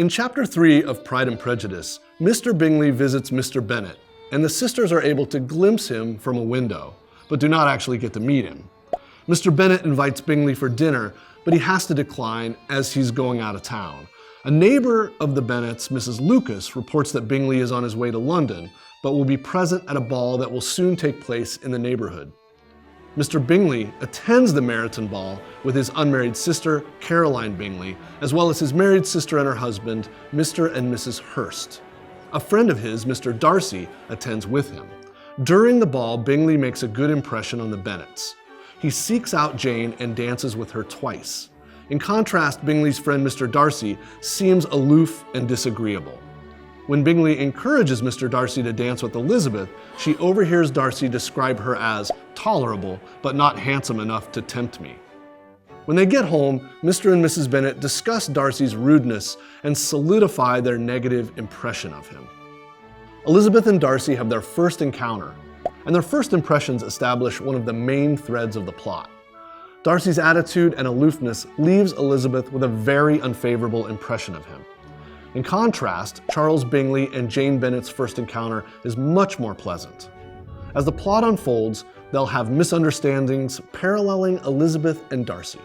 In Chapter 3 of Pride and Prejudice, Mr. Bingley visits Mr. Bennet, and the sisters are able to glimpse him from a window, but do not actually get to meet him. Mr. Bennet invites Bingley for dinner, but he has to decline as he's going out of town. A neighbor of the Bennets, Mrs. Lucas, reports that Bingley is on his way to London, but will be present at a ball that will soon take place in the neighborhood. Mr. Bingley attends the Meryton ball with his unmarried sister, Caroline Bingley, as well as his married sister and her husband, Mr. and Mrs. Hurst. A friend of his, Mr. Darcy, attends with him. During the ball, Bingley makes a good impression on the Bennets. He seeks out Jane and dances with her twice. In contrast, Bingley's friend, Mr. Darcy, seems aloof and disagreeable. When Bingley encourages Mr. Darcy to dance with Elizabeth, she overhears Darcy describe her as tolerable, but not handsome enough to tempt me. When they get home, Mr. and Mrs. Bennet discuss Darcy's rudeness and solidify their negative impression of him. Elizabeth and Darcy have their first encounter, and their first impressions establish one of the main threads of the plot. Darcy's attitude and aloofness leaves Elizabeth with a very unfavorable impression of him. In contrast, Charles Bingley and Jane Bennet's first encounter is much more pleasant. As the plot unfolds, they'll have misunderstandings paralleling Elizabeth and Darcy.